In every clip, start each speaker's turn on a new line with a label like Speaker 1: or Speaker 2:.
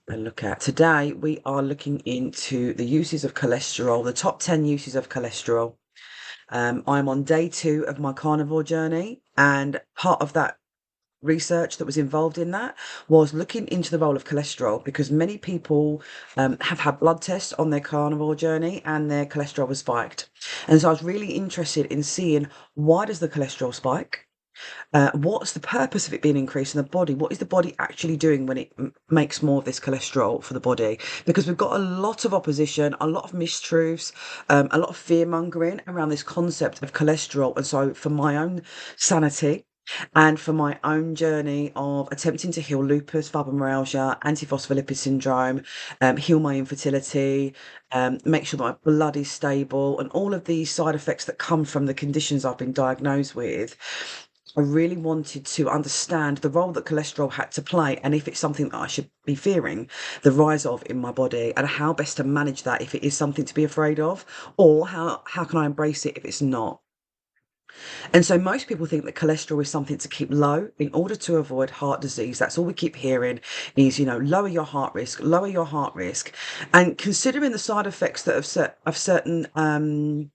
Speaker 1: a look at. Today, we are looking into the uses of cholesterol, the top 10 uses of cholesterol. I'm on day 2 of my carnivore journey, and part of that research that was involved in that was looking into the role of cholesterol, because many people have had blood tests on their carnivore journey and their cholesterol was spiked. And so I was really interested in seeing, why does the cholesterol spike? What's the purpose of it being increased in the body? What is the body actually doing when it makes more of this cholesterol for the body? Because we've got a lot of opposition, a lot of mistruths, a lot of fear mongering around this concept of cholesterol. And so, for my own sanity and for my own journey of attempting to heal lupus, fibromyalgia, antiphospholipid syndrome, heal my infertility, make sure that my blood is stable, and all of these side effects that come from the conditions I've been diagnosed with, I really wanted to understand the role that cholesterol had to play, and if it's something that I should be fearing the rise of in my body, and how best to manage that if it is something to be afraid of, or how can I embrace it if it's not. And so most people think that cholesterol is something to keep low in order to avoid heart disease. That's all we keep hearing is, lower your heart risk, lower your heart risk. And considering the side effects that of certain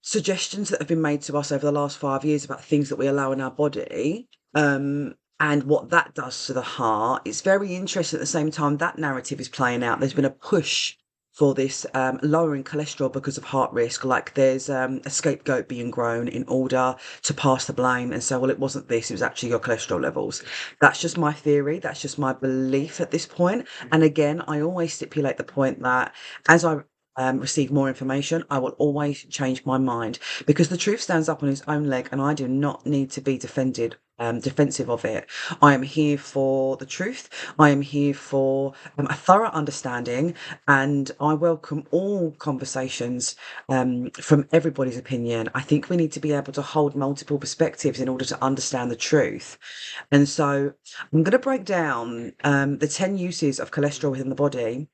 Speaker 1: suggestions that have been made to us over the last 5 years about things that we allow in our body, and what that does to the heart, it's very interesting. At the same time that narrative is playing out, there's been a push for this lowering cholesterol because of heart risk. Like there's a scapegoat being grown in order to pass the blame and say, well, it wasn't this, it was actually your cholesterol levels. That's just my theory, that's just my belief at this point. And again, I always stipulate the point that as I receive more information, I will always change my mind, because the truth stands up on its own leg, and I do not need to be defensive of it. I am here for the truth. I am here for a thorough understanding, and I welcome all conversations from everybody's opinion. I think we need to be able to hold multiple perspectives in order to understand the truth. And so I'm going to break down the 10 uses of cholesterol within the body,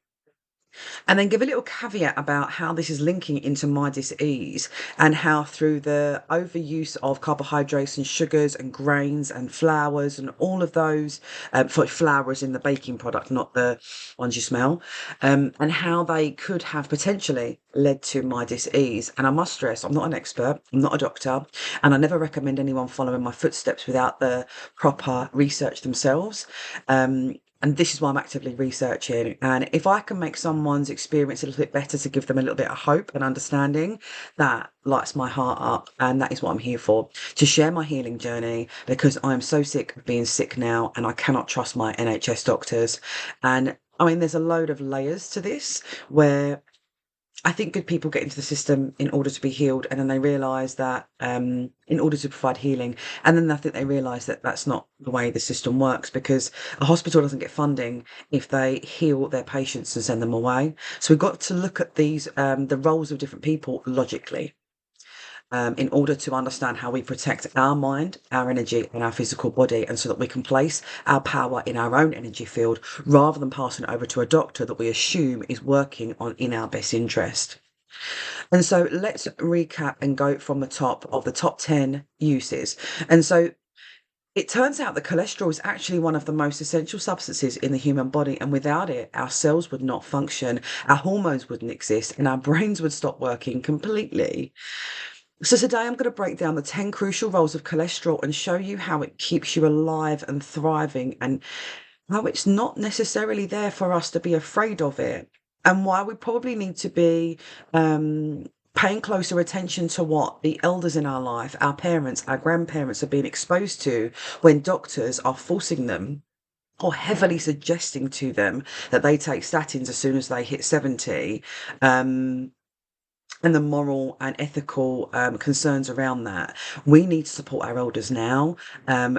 Speaker 1: and then give a little caveat about how this is linking into my dis-ease, and how through the overuse of carbohydrates and sugars and grains and flours and all of those, for flours in the baking product, not the ones you smell, and how they could have potentially led to my dis-ease. And I must stress, I'm not an expert, I'm not a doctor, and I never recommend anyone following my footsteps without the proper research themselves. And this is why I'm actively researching. And if I can make someone's experience a little bit better to give them a little bit of hope and understanding, that lights my heart up. And that is what I'm here for, to share my healing journey, because I am so sick of being sick now and I cannot trust my NHS doctors. And I mean, there's a load of layers to this, where I think good people get into the system in order to be healed, and then they realise that in order to provide healing, and then I think they realise that that's not the way the system works, because a hospital doesn't get funding if they heal their patients and send them away. So we've got to look at these the roles of different people logically, in order to understand how we protect our mind, our energy, and our physical body, and so that we can place our power in our own energy field, rather than passing it over to a doctor that we assume is working on in our best interest. And so let's recap and go from the top of the top 10 uses. And so it turns out that cholesterol is actually one of the most essential substances in the human body, and without it, our cells would not function, our hormones wouldn't exist, and our brains would stop working completely. So today I'm going to break down the 10 crucial roles of cholesterol and show you how it keeps you alive and thriving, and how it's not necessarily there for us to be afraid of it, and why we probably need to be paying closer attention to what the elders in our life, our parents, our grandparents, are being exposed to, when doctors are forcing them or heavily suggesting to them that they take statins as soon as they hit 70. And the moral and ethical concerns around that. We need to support our elders now,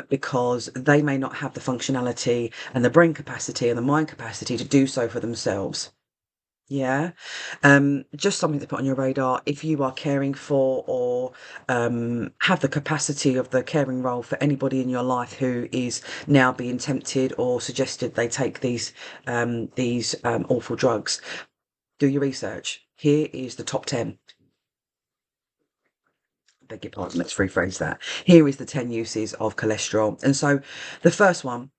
Speaker 1: because they may not have the functionality and the brain capacity and the mind capacity to do so for themselves. Yeah. Just something to put on your radar if you are caring for, or have the capacity of the caring role for anybody in your life who is now being tempted or suggested they take these awful drugs. Do your research. Here is the top 10. Beg your pardon, let's rephrase that. Here is the 10 uses of cholesterol. And so the first one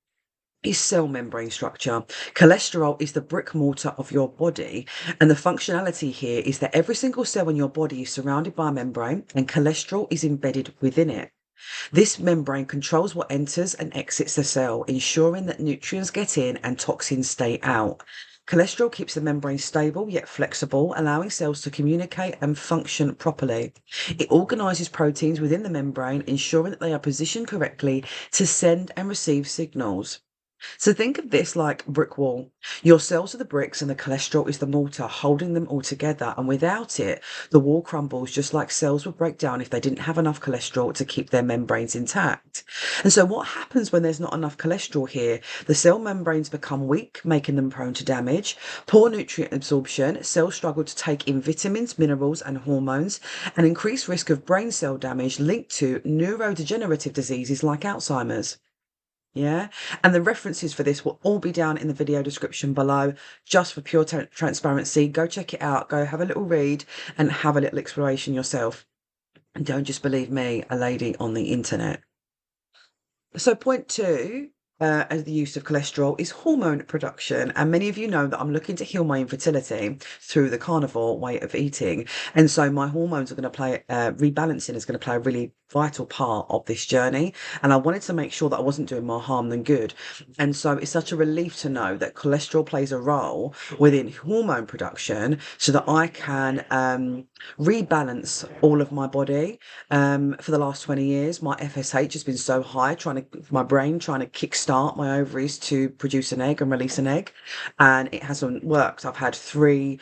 Speaker 1: is cell membrane structure. Cholesterol is the brick mortar of your body, and the functionality here is that every single cell in your body is surrounded by a membrane, and cholesterol is embedded within it. This membrane controls what enters and exits the cell, ensuring that nutrients get in and toxins stay out. Cholesterol keeps the membrane stable yet flexible, allowing cells to communicate and function properly. It organizes proteins within the membrane, ensuring that they are positioned correctly to send and receive signals. So think of this like a brick wall. Your cells are the bricks and the cholesterol is the mortar holding them all together. And without it, the wall crumbles just like cells would break down if they didn't have enough cholesterol to keep their membranes intact. And so what happens when there's not enough cholesterol here? The cell membranes become weak, making them prone to damage. Poor nutrient absorption, cells struggle to take in vitamins, minerals, and hormones, and increased risk of brain cell damage linked to neurodegenerative diseases like Alzheimer's. Yeah. And the references for this will all be down in the video description below, just for pure transparency. Go check it out, go have a little read and have a little exploration yourself. And don't just believe me, a lady on the internet. So point two, as the use of cholesterol is hormone production. And many of you know that I'm looking to heal my infertility through the carnivore way of eating. And so my hormones are going to play, rebalancing is going to play a really vital part of this journey. And I wanted to make sure that I wasn't doing more harm than good. And so it's such a relief to know that cholesterol plays a role within hormone production so that I can rebalance all of my body. For the last 20 years, my FSH has been so high, my brain trying to kickstart my ovaries to produce an egg and release an egg, and it hasn't worked. I've had 3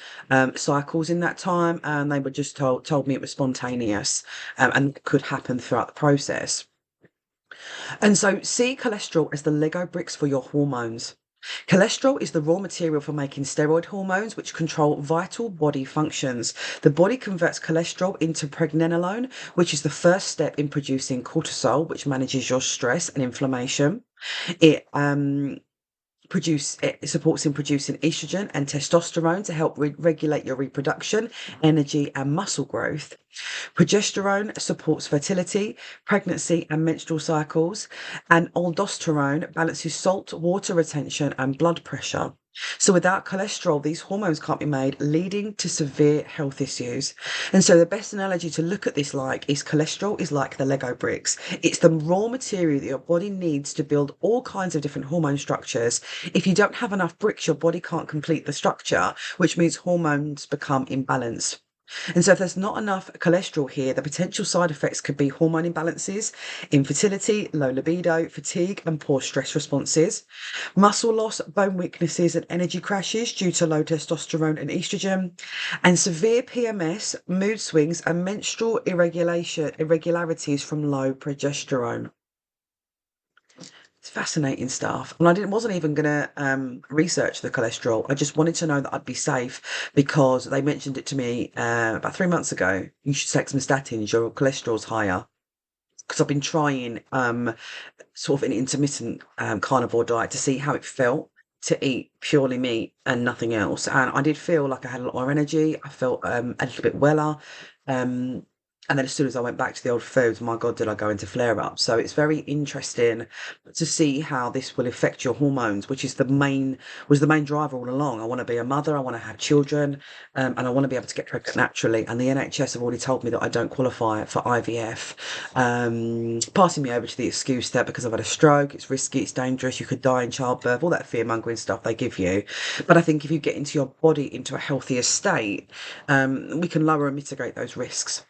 Speaker 1: cycles in that time, and they were just told me it was spontaneous, and could happen throughout the process. And so see cholesterol as the Lego bricks for your hormones. Cholesterol is the raw material for making steroid hormones, which control vital body functions. The body converts cholesterol into pregnenolone, which is the first step in producing cortisol, which manages your stress and inflammation. It it supports in producing estrogen and testosterone to help regulate your reproduction, energy, and muscle growth. Progesterone supports fertility, pregnancy, and menstrual cycles, and aldosterone balances salt, water retention, and blood pressure. So without cholesterol, these hormones can't be made, leading to severe health issues. And so the best analogy to look at this like is cholesterol is like the Lego bricks. It's the raw material that your body needs to build all kinds of different hormone structures. If you don't have enough bricks, your body can't complete the structure, which means hormones become imbalanced. And so if there's not enough cholesterol here, the potential side effects could be hormone imbalances, infertility, low libido, fatigue, and poor stress responses, muscle loss, bone weaknesses, and energy crashes due to low testosterone and estrogen, and severe PMS, mood swings, and menstrual irregularities from low progesterone. It's fascinating stuff. And wasn't even going to research the cholesterol. I just wanted to know that I'd be safe because they mentioned it to me about 3 months ago. You should take some statins, your cholesterol's higher. Because I've been trying sort of an intermittent carnivore diet to see how it felt to eat purely meat and nothing else. And I did feel like I had a lot more energy. I felt a little bit weller. And then as soon as I went back to the old foods, my God, did I go into flare up. So it's very interesting to see how this will affect your hormones, which is was the main driver all along. I want to be a mother, I want to have children, and I want to be able to get pregnant naturally. And the NHS have already told me that I don't qualify for IVF, passing me over to the excuse that because I've had a stroke, it's risky, it's dangerous, you could die in childbirth, all that fear-mongering stuff they give you. But I think if you get into your body into a healthier state, we can lower and mitigate those risks.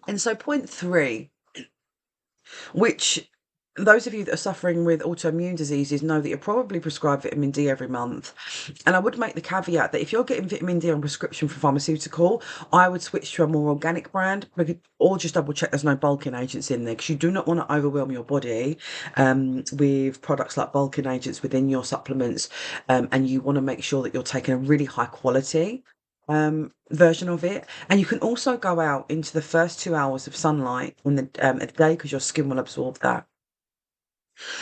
Speaker 1: And so point 3, which those of you that are suffering with autoimmune diseases know that you're probably prescribed vitamin D every month. And I would make the caveat that if you're getting vitamin D on prescription for pharmaceutical, I would switch to a more organic brand or just double check there's no bulking agents in there, because you do not want to overwhelm your body with products like bulking agents within your supplements. And you want to make sure that you're taking a really high quality version of it. And you can also go out into the first 2 hours of sunlight in the day, because your skin will absorb that.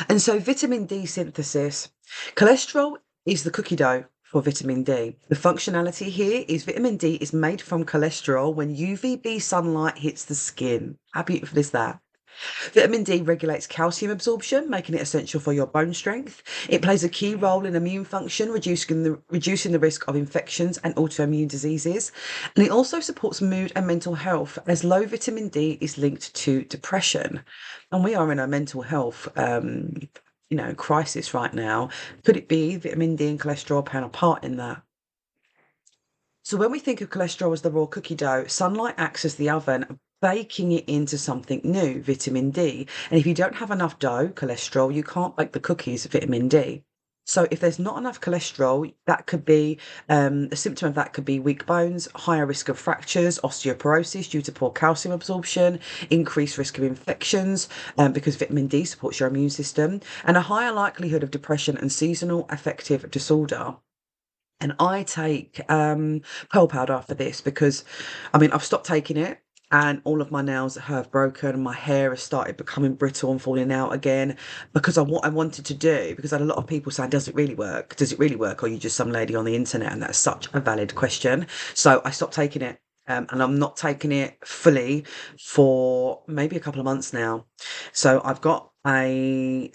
Speaker 1: And so vitamin D synthesis, cholesterol is the cookie dough for vitamin D. The functionality here is vitamin D is made from cholesterol when UVB sunlight hits the skin. How beautiful is that? Vitamin D regulates calcium absorption, making it essential for your bone strength. It plays a key role in immune function, reducing the risk of infections and autoimmune diseases. And it also supports mood and mental health, as low vitamin D is linked to depression. And we are in a mental health crisis right now. Could it be vitamin D and cholesterol playing a part in that? So when we think of cholesterol as the raw cookie dough, sunlight acts as the oven, baking it into something new, vitamin D. And if you don't have enough dough, cholesterol, you can't bake the cookies, vitamin D. So if there's not enough cholesterol, that could be a symptom of that could be weak bones, higher risk of fractures, osteoporosis due to poor calcium absorption, increased risk of infections because vitamin D supports your immune system, and a higher likelihood of depression and seasonal affective disorder. And I take pearl powder for this because, I mean, I've stopped taking it and all of my nails have broken and my hair has started becoming brittle and falling out again because of what I wanted to do. Because I had a lot of people saying, does it really work? Does it really work? Or are you just some lady on the internet? And that's such a valid question. So I stopped taking it. And I'm not taking it fully for maybe a couple of months now. So I've got a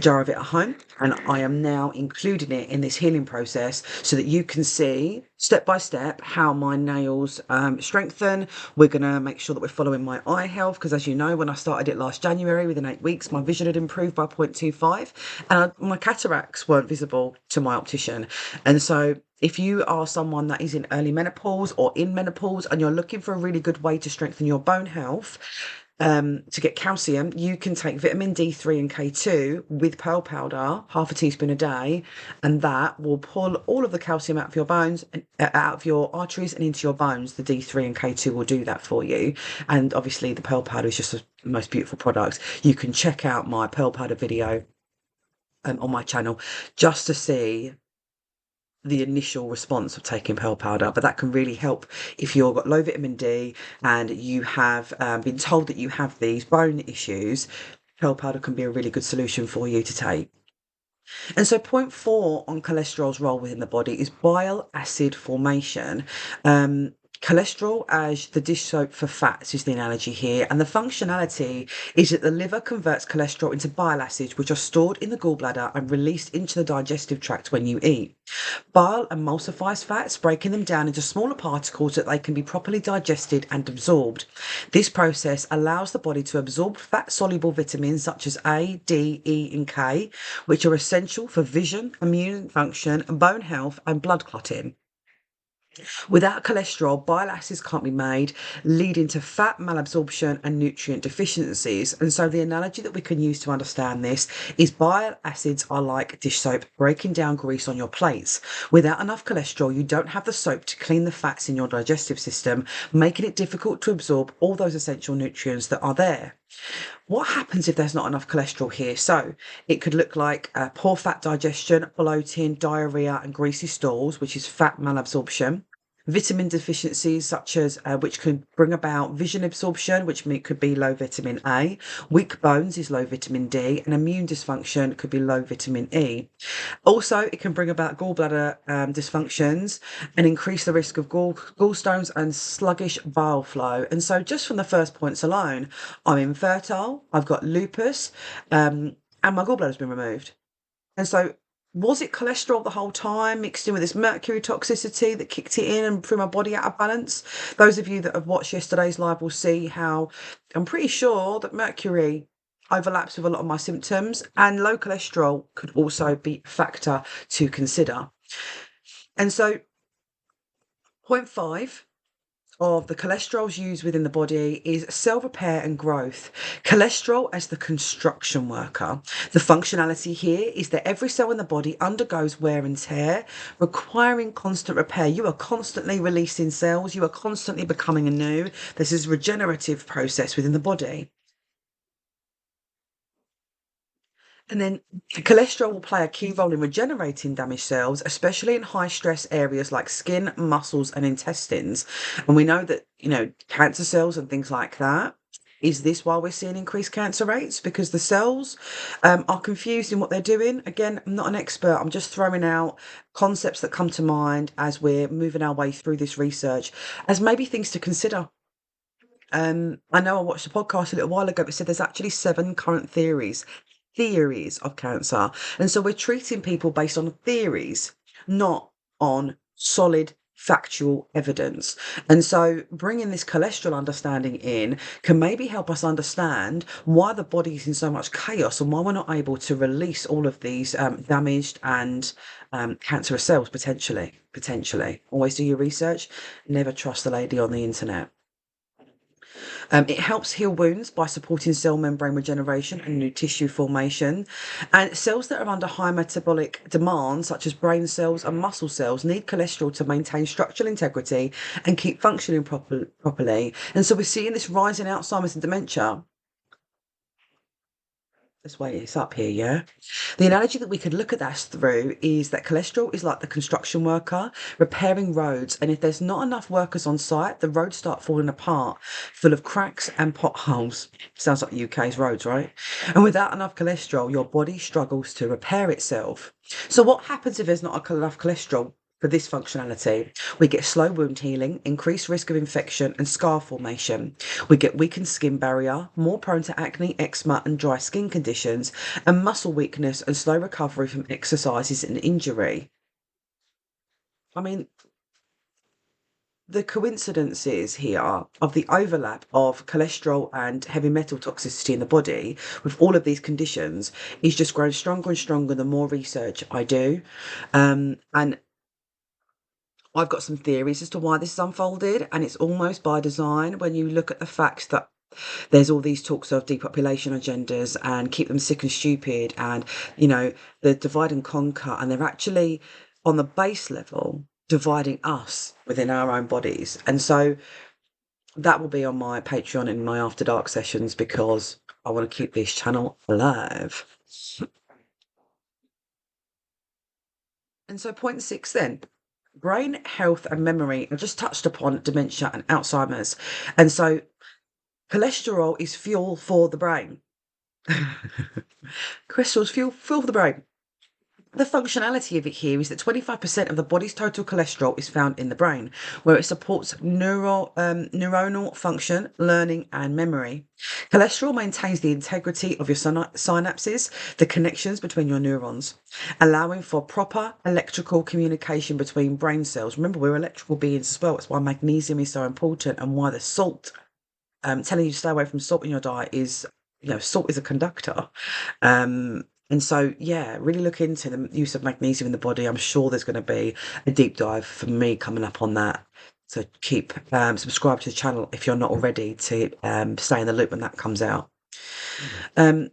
Speaker 1: jar of it at home, and I am now including it in this healing process so that you can see step by step how my nails strengthen. We're going to make sure that we're following my eye health because, as you know, when I started it last January, within 8 weeks, my vision had improved by 0.25 and my cataracts weren't visible to my optician. And so if you are someone that is in early menopause or in menopause and you're looking for a really good way to strengthen your bone health, to get calcium, you can take vitamin D3 and K2 with pearl powder, half a teaspoon a day, and that will pull all of the calcium out of your bones, out of your arteries and into your bones. The D3 and K2 will do that for you. And obviously the pearl powder is just the most beautiful product. You can check out my pearl powder video on my channel just to see the initial response of taking pearl powder, but that can really help if you've got low vitamin D and you have been told that you have these bone issues. Pearl powder can be a really good solution for you to take. And so, point four on cholesterol's role within the body is bile acid formation. Cholesterol as the dish soap for fats is the analogy here, and the functionality is that the liver converts cholesterol into bile acids, which are stored in the gallbladder and released into the digestive tract when you eat. Bile emulsifies fats, breaking them down into smaller particles so that they can be properly digested and absorbed. This process allows the body to absorb fat-soluble vitamins such as A, D, E, and K, which are essential for vision, immune function, bone health, and blood clotting. Without cholesterol, bile acids can't be made, leading to fat malabsorption and nutrient deficiencies. And so the analogy that we can use to understand this is bile acids are like dish soap breaking down grease on your plates. Without enough cholesterol, you don't have the soap to clean the fats in your digestive system, making it difficult to absorb all those essential nutrients that are there. What happens if there's not enough cholesterol here? So it could look like poor fat digestion, bloating, diarrhea, and greasy stools, which is fat malabsorption. Vitamin deficiencies, such as which can bring about vision absorption, which could be low vitamin A. Weak bones is low vitamin D, and immune dysfunction could be low vitamin E. Also, it can bring about gallbladder dysfunctions and increase the risk of gallstones and sluggish bile flow. And so, just from the first points alone, I'm infertile, I've got lupus, and my gallbladder's been removed. And so, was it cholesterol the whole time mixed in with this mercury toxicity that kicked it in and threw my body out of balance? Those of you that have watched yesterday's live will see how I'm pretty sure that mercury overlaps with a lot of my symptoms, and low cholesterol could also be a factor to consider. And so, point five of the cholesterols used within the body is cell repair and growth. Cholesterol as the construction worker. The functionality here is that every cell in the body undergoes wear and tear, requiring constant repair. You are constantly releasing cells, you are constantly becoming anew. This is a regenerative process within the body. And then cholesterol will play a key role in regenerating damaged cells, especially in high stress areas like skin, muscles, and intestines. And we know that, cancer cells and things like that. Is this why we're seeing increased cancer rates? Because the cells are confused in what they're doing. Again, I'm not an expert. I'm just throwing out concepts that come to mind as we're moving our way through this research as maybe things to consider. I know I watched a podcast a little while ago that said there's actually 7 current theories of cancer. And so we're treating people based on theories, not on solid factual evidence. And so bringing this cholesterol understanding in can maybe help us understand why the body is in so much chaos and why we're not able to release all of these damaged and cancerous cells potentially. Always do your research. Never trust the lady on the internet. It helps heal wounds by supporting cell membrane regeneration and new tissue formation. And cells that are under high metabolic demand, such as brain cells and muscle cells, need cholesterol to maintain structural integrity and keep functioning properly. And so we're seeing this rise in Alzheimer's and dementia. Let's wait this up here, yeah? The analogy that we could look at that through is that cholesterol is like the construction worker repairing roads. And if there's not enough workers on site, the roads start falling apart, full of cracks and potholes. Sounds like the UK's roads, right? And without enough cholesterol, your body struggles to repair itself. So what happens if there's not enough cholesterol? For this functionality, we get slow wound healing, increased risk of infection and scar formation. We get weakened skin barrier, more prone to acne, eczema and dry skin conditions, and muscle weakness and slow recovery from exercises and injury. I mean, the coincidences here of the overlap of cholesterol and heavy metal toxicity in the body with all of these conditions is just growing stronger and stronger the more research I do. And I've got some theories as to why this is unfolded, and it's almost by design when you look at the facts that there's all these talks of depopulation agendas and keep them sick and stupid and, the divide and conquer, and they're actually on the base level dividing us within our own bodies. And so that will be on my Patreon in my After Dark sessions because I want to keep this channel alive. And so point 6 then. Brain health and memory. I just touched upon dementia and Alzheimer's. And so cholesterol is fuel for the brain. Cholesterol's fuel for the brain. The functionality of it here is that 25% of the body's total cholesterol is found in the brain, where it supports neuronal function, learning, and memory. Cholesterol maintains the integrity of your synapses, the connections between your neurons, allowing for proper electrical communication between brain cells. Remember, we're electrical beings as well. It's why magnesium is so important and why the salt, telling you to stay away from salt in your diet is, salt is a conductor. And so, yeah, really look into the use of magnesium in the body. I'm sure there's going to be a deep dive for me coming up on that. So keep subscribe to the channel if you're not already to stay in the loop when that comes out. It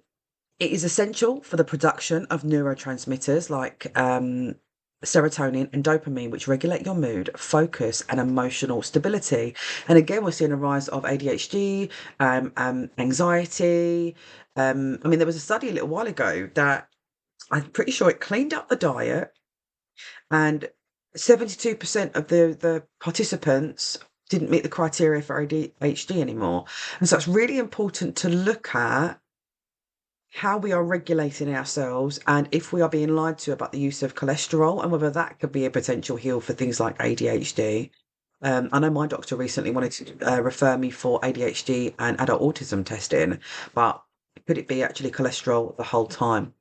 Speaker 1: is essential for the production of neurotransmitters like serotonin and dopamine, which regulate your mood, focus, and emotional stability. And again, we're seeing a rise of ADHD, anxiety. There was a study a little while ago that I'm pretty sure it cleaned up the diet, and 72% of the participants didn't meet the criteria for ADHD anymore. And so it's really important to look at how we are regulating ourselves and if we are being lied to about the use of cholesterol and whether that could be a potential heal for things like ADHD. I know my doctor recently wanted to refer me for ADHD and adult autism testing, but could it be actually cholesterol the whole time?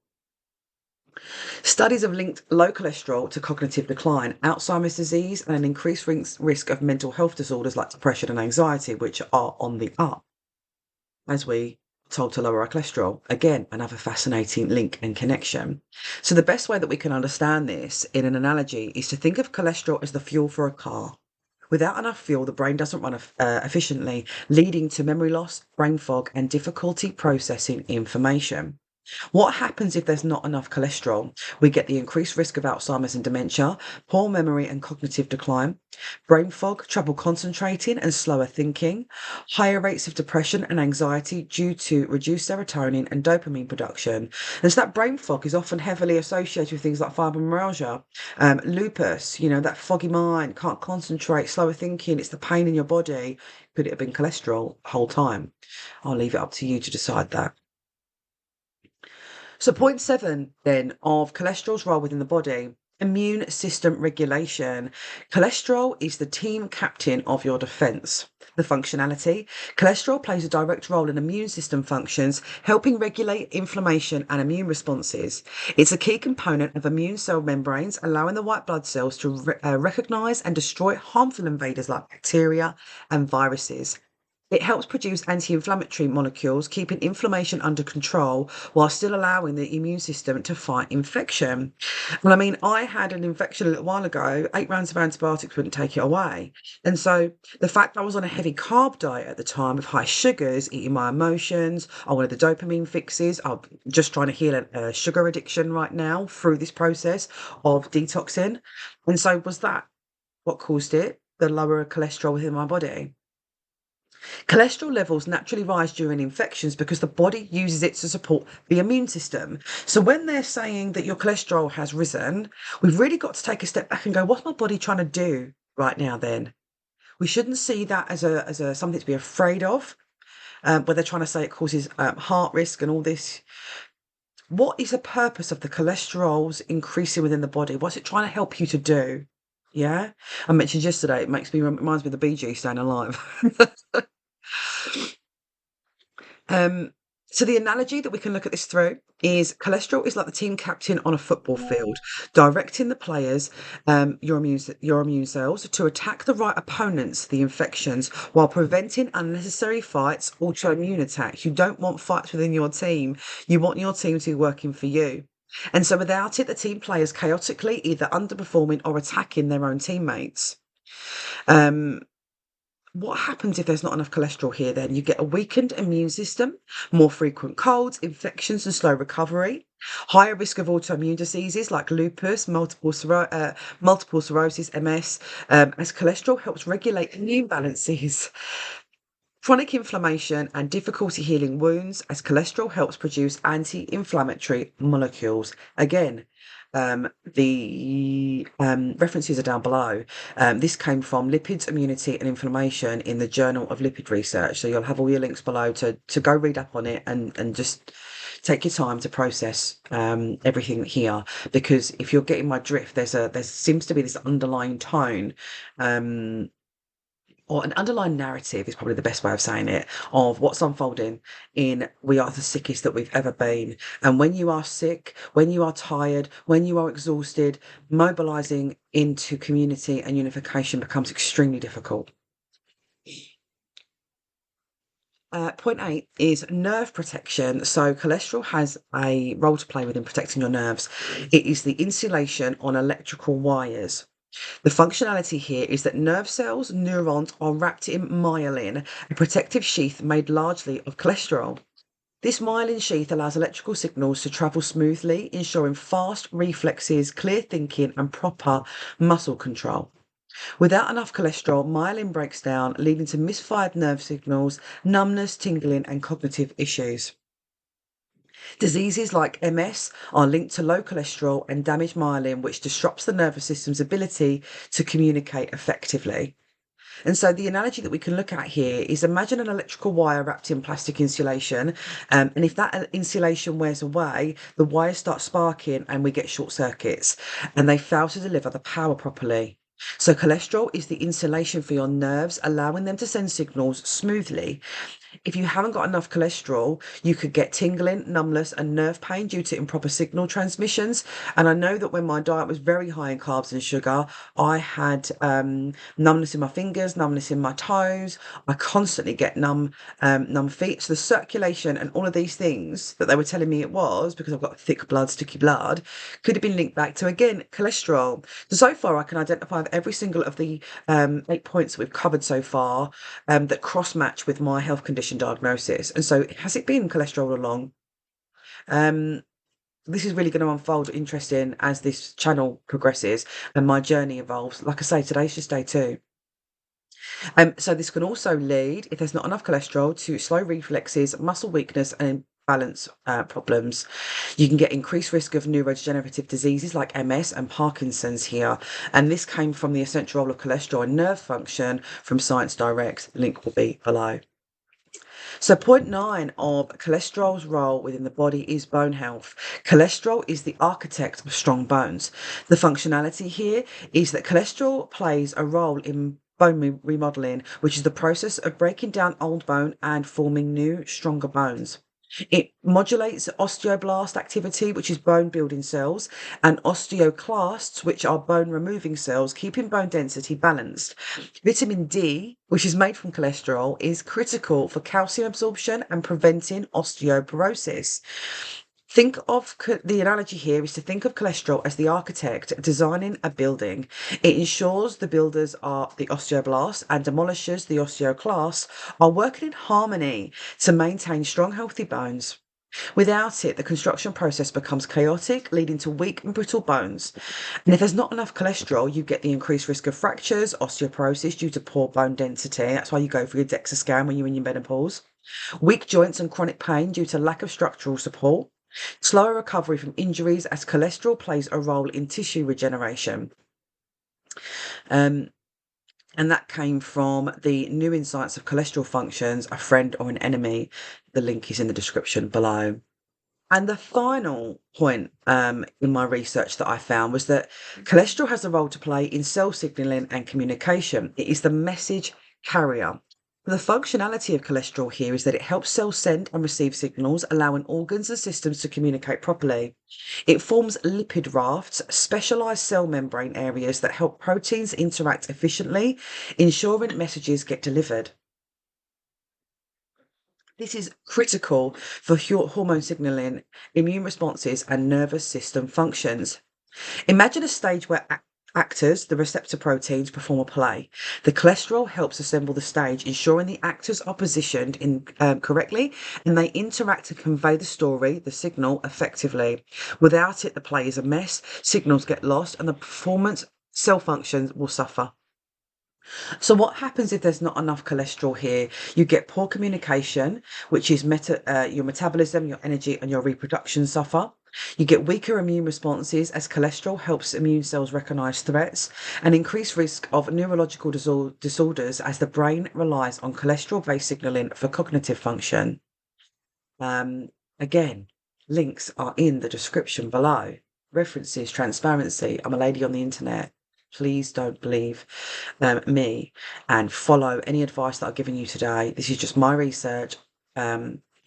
Speaker 1: Studies have linked low cholesterol to cognitive decline, Alzheimer's disease, and an increased risk of mental health disorders like depression and anxiety, which are on the up as we told to lower our cholesterol. Again, another fascinating link and connection. So the best way that we can understand this in an analogy is to think of cholesterol as the fuel for a car. Without enough fuel, the brain doesn't run efficiently, leading to memory loss, brain fog, and difficulty processing information. What happens if there's not enough cholesterol? We get the increased risk of Alzheimer's and dementia, poor memory and cognitive decline, brain fog, trouble concentrating and slower thinking, higher rates of depression and anxiety due to reduced serotonin and dopamine production. And so that brain fog is often heavily associated with things like fibromyalgia, lupus, that foggy mind, can't concentrate, slower thinking, it's the pain in your body. Could it have been cholesterol the whole time? I'll leave it up to you to decide that. So point 7 then of cholesterol's role within the body. Immune system regulation. Cholesterol is the team captain of your defense. The functionality. Cholesterol plays a direct role in immune system functions, helping regulate inflammation and immune responses. It's a key component of immune cell membranes, allowing the white blood cells to recognize and destroy harmful invaders like bacteria and viruses. It helps produce anti-inflammatory molecules, keeping inflammation under control while still allowing the immune system to fight infection. Well, I mean, I had an infection a little while ago, 8 rounds of antibiotics wouldn't take it away. And so the fact I was on a heavy carb diet at the time with high sugars, eating my emotions, I wanted the dopamine fixes. I'm just trying to heal a sugar addiction right now through this process of detoxing. And so was that what caused it? The lower cholesterol within my body. Cholesterol levels naturally rise during infections because the body uses it to support the immune system. So when they're saying that your cholesterol has risen, we've really got to take a step back and go, what's my body trying to do right now then? We shouldn't see that as a something to be afraid of, where they're trying to say it causes heart risk and all this. What is the purpose of the cholesterols increasing within the body? What's it trying to help you to do? Yeah, I mentioned yesterday. It reminds me of the Bee Gees staying alive. Um, so the analogy that we can look at this through is cholesterol is like the team captain on a football field, directing the players, your immune cells, to attack the right opponents, the infections, while preventing unnecessary fights, autoimmune attacks. You don't want fights within your team. You want your team to be working for you. And so without it, the team players chaotically either underperforming or attacking their own teammates. Um, what happens if there's not enough cholesterol here then? You get a weakened immune system, more frequent colds, infections, and slow recovery, higher risk of autoimmune diseases like lupus, multiple sclerosis, MS, as cholesterol helps regulate immune balances. Chronic inflammation and difficulty healing wounds, as cholesterol helps produce anti-inflammatory molecules. Again, the references are down below. This came from Lipids, Immunity and Inflammation in the Journal of Lipid Research. So you'll have all your links below to go read up on it and just take your time to process everything here. Because if you're getting my drift, there seems to be this underlying tone. Or an underlying narrative is probably the best way of saying it, of what's unfolding in we are the sickest that we've ever been. And when you are sick, when you are tired, when you are exhausted, mobilizing into community and unification becomes extremely difficult. Point 8 is nerve protection. So cholesterol has a role to play within protecting your nerves. It is the insulation on electrical wires. The functionality here is that nerve cells, neurons, are wrapped in myelin, a protective sheath made largely of cholesterol. This myelin sheath allows electrical signals to travel smoothly, ensuring fast reflexes, clear thinking, and proper muscle control. Without enough cholesterol, myelin breaks down, leading to misfired nerve signals, numbness, tingling, and cognitive issues. Diseases like MS are linked to low cholesterol and damaged myelin, which disrupts the nervous system's ability to communicate effectively. And so the analogy that we can look at here is imagine an electrical wire wrapped in plastic insulation. And if that insulation wears away, the wires start sparking and we get short circuits and they fail to deliver the power properly. So cholesterol is the insulation for your nerves, allowing them to send signals smoothly. If you haven't got enough cholesterol, you could get tingling, numbness, and nerve pain due to improper signal transmissions. And I know that when my diet was very high in carbs and sugar, I had numbness in my fingers, numbness in my toes. I constantly get numb feet. So the circulation and all of these things that they were telling me it was because I've got thick blood, sticky blood, could have been linked back to, again, cholesterol. So far, I can identify every single of the 8 points that we've covered so far that cross-match with my health condition diagnosis. And so has it been cholesterol all along? This is really going to unfold interesting as this channel progresses and my journey evolves. Like I say, today's just day 2. So this can also lead, if there's not enough cholesterol, to slow reflexes, muscle weakness, and balance problems. You can get increased risk of neurodegenerative diseases like MS and Parkinson's here. And this came from the essential role of cholesterol in nerve function from Science Direct. Link will be below. So, point nine of cholesterol's role within the body is bone health. Cholesterol is the architect of strong bones. The functionality here is that cholesterol plays a role in bone remodeling, which is the process of breaking down old bone and forming new, stronger bones. It modulates osteoblast activity, which is bone building cells, and osteoclasts, which are bone removing cells, keeping bone density balanced. Vitamin D, which is made from cholesterol, is critical for calcium absorption and preventing osteoporosis. Think of the analogy here is to think of cholesterol as the architect designing a building. It ensures the builders are the osteoblasts and demolishers, the osteoclasts, are working in harmony to maintain strong, healthy bones. Without it, the construction process becomes chaotic, leading to weak and brittle bones. And if there's not enough cholesterol, you get the increased risk of fractures, osteoporosis due to poor bone density. That's why you go for your DEXA scan when you're in your menopause. Weak joints and chronic pain due to lack of structural support. Slower recovery from injuries as cholesterol plays a role in tissue regeneration. And that came from the New Insights of Cholesterol Functions, A Friend or an Enemy. The link is in the description below. And the final point in my research that I found was that cholesterol has a role to play in cell signaling and communication. It is the message carrier. The functionality of cholesterol here is that it helps cells send and receive signals, allowing organs and systems to communicate properly. It forms lipid rafts, specialized cell membrane areas that help proteins interact efficiently, ensuring messages get delivered. This is critical for hormone signaling, immune responses, and nervous system functions. Imagine a stage where actors, the receptor proteins, perform a play. The cholesterol helps assemble the stage, ensuring the actors are positioned in correctly and they interact to convey the story, the signal, effectively. Without it, the play is a mess, signals get lost, and the performance cell functions will suffer. So what happens if there's not enough cholesterol here? You get poor communication, which is your metabolism, your energy, and your reproduction suffer. You get weaker immune responses as cholesterol helps immune cells recognize threats, and increased risk of neurological disorders as the brain relies on cholesterol-based signaling for cognitive function. Again, links are in the description below. References, transparency. I'm a lady on the internet. Please don't believe me and follow any advice that I've given you today. This is just my research.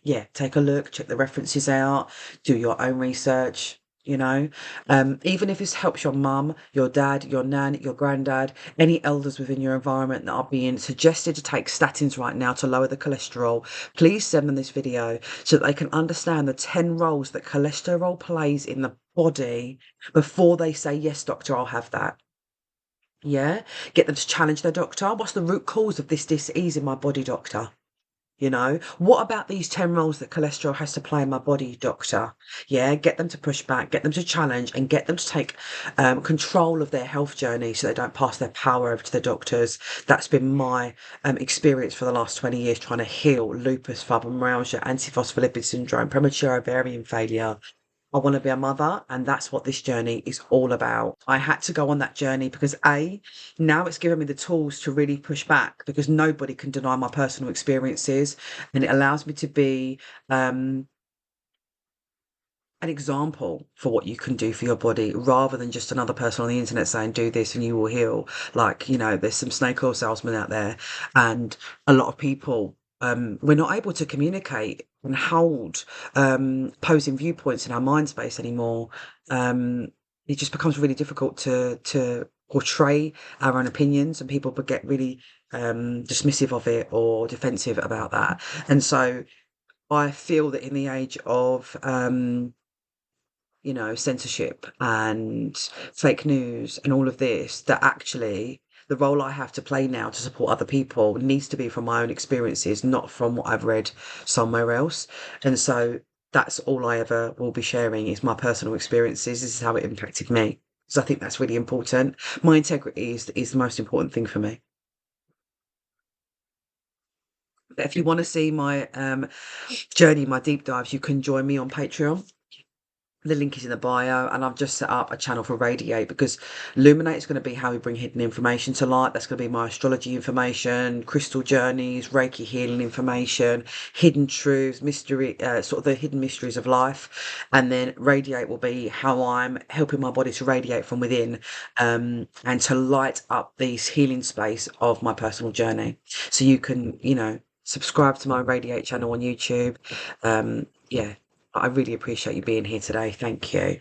Speaker 1: Yeah, take a look, check the references out, do your own research. Even if this helps your mum, your dad, your nan, your granddad, any elders within your environment that are being suggested to take statins right now to lower the cholesterol, please send them this video so that they can understand the 10 roles that cholesterol plays in the body before they say, yes, doctor, I'll have that. Yeah, get them to challenge their doctor. What's the root cause of this disease in my body, doctor? What about these 10 roles that cholesterol has to play in my body, doctor? Yeah, get them to push back, get them to challenge, and get them to take control of their health journey so they don't pass their power over to the doctors. That's been my experience for the last 20 years trying to heal lupus, fibromyalgia, antiphospholipid syndrome, premature ovarian failure. I want to be a mother, and that's what this journey is all about. I had to go on that journey because now it's given me the tools to really push back because nobody can deny my personal experiences, and it allows me to be an example for what you can do for your body rather than just another person on the internet saying do this and you will heal. There's some snake oil salesmen out there, and a lot of people, we're not able to communicate and hold opposing viewpoints in our mind space anymore. It just becomes really difficult to portray our own opinions, and people get really dismissive of it or defensive about that. And so I feel that in the age of censorship and fake news and all of this, that actually the role I have to play now to support other people needs to be from my own experiences, not from what I've read somewhere else. And so that's all I ever will be sharing is my personal experiences. This is how it impacted me. So I think that's really important. My integrity is the most important thing for me. But if you want to see my journey, my deep dives, you can join me on Patreon. The link is in the bio, and I've just set up a channel for Radiate because Luminate is going to be how we bring hidden information to light. That's going to be my astrology information, crystal journeys, Reiki healing information, hidden truths, mystery, sort of the hidden mysteries of life. And then Radiate will be how I'm helping my body to radiate from within, and to light up this healing space of my personal journey. So you can, subscribe to my Radiate channel on YouTube. Yeah. I really appreciate you being here today. Thank you.